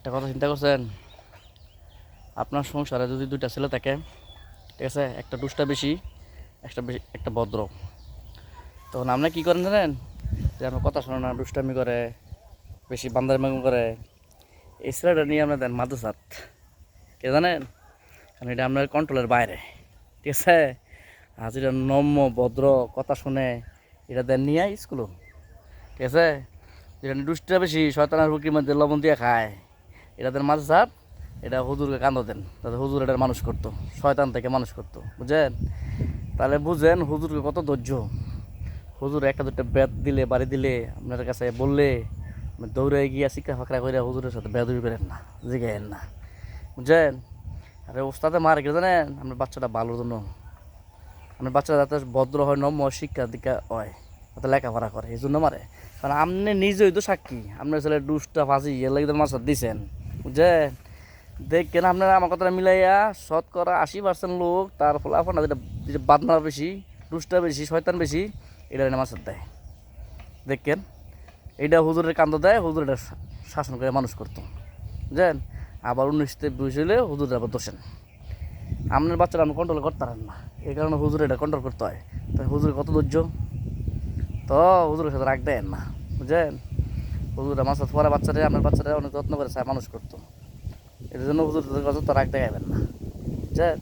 একটা কথা চিন্তা করছেন, আপনার সংসারে যদি দুইটা ছেলে থাকে, ঠিক আছে, একটা দুষ্টা বেশি, একটা ভদ্র, তখন আপনি কী করেন জানেন? যে আপনার কথা শোনে না, দুষ্টামি করে, বেশি বান্দারমাগি করে, এই ছেলেটা নিয়ে আপনার দেন মাদ্রাসাত। কে জানেন? কারণ এটা আপনার কন্ট্রোলের বাইরে, ঠিক আছে। আর যেটা নম্য ভদ্র কথা শুনে, এটা দেন নিয়ে স্কুল, ঠিক আছে। যেটা দুষ্টা বেশি, শয়তানের বুকির মধ্যে লবণ দিয়ে খায়, এটা দেন মাদ্রাসাত। এটা হুজুরকে কান্দ দেন, তাতে হুজুর এটার মানুষ করতো, শয়তান থেকে মানুষ করতো, বুঝেন? তাহলে বুঝেন হুজুরকে কত ধৈর্য। হুজুর একটা দুটো বেদ দিলে, বাড়ি দিলে, আপনার কাছে বললে দৌড়ে গিয়া শিক্ষা ফাঁকড়া করে হুজুরের সাথে বেদবি করেন না, জিগায়েন না, বুঝছেন? আরে ওস্তাদে মারে কে জানেন? আপনার বাচ্চাটা ভালোর জন্য, আপনার বাচ্চাটা যাতে ভদ্র হয়, নম্য শিক্ষা দীক্ষা হয়, যাতে লেখাপড়া করে, এই জন্য মারে। কারণ আপনি নিজেই তো সাক্ষী, আপনার ছেলে দুষ্টা ফাঁসি এর লাগে মাছ দিয়েছেন, বুঝছেন? দেখেন আপনারা আমার কথাটা মিলাইয়া, 80% লোক তার ফলাফল যেটা, যেটা বাদনা বেশি, দুষ্টা বেশি, শয়তান বেশি, এটা মাছ দেয়। দেখেন, এইটা হুজুরের কান্দ দেয়, হুজুর এটা শাসন করে মানুষ করতো, বুঝলেন? আবার 19-20 হলে হুজুরের আবার দোষেন। আপনার বাচ্চারা আপনি কন্ট্রোল করতে পারেন না, এই কারণে হুজুর এটা কন্ট্রোল করতে হয়। তাই হুজুরের কত ধৈর্য, তো হুজুরের সাথে রাগ দেন না, বুঝলেন? হুজুরের মাছ পরে বাচ্চারা, আপনার বাচ্চারা অনেক যত্ন করে চায় মানুষ করতো, এর জন্য হুজুর কাছে তো রাগ দেখাবেন না, বুঝছেন?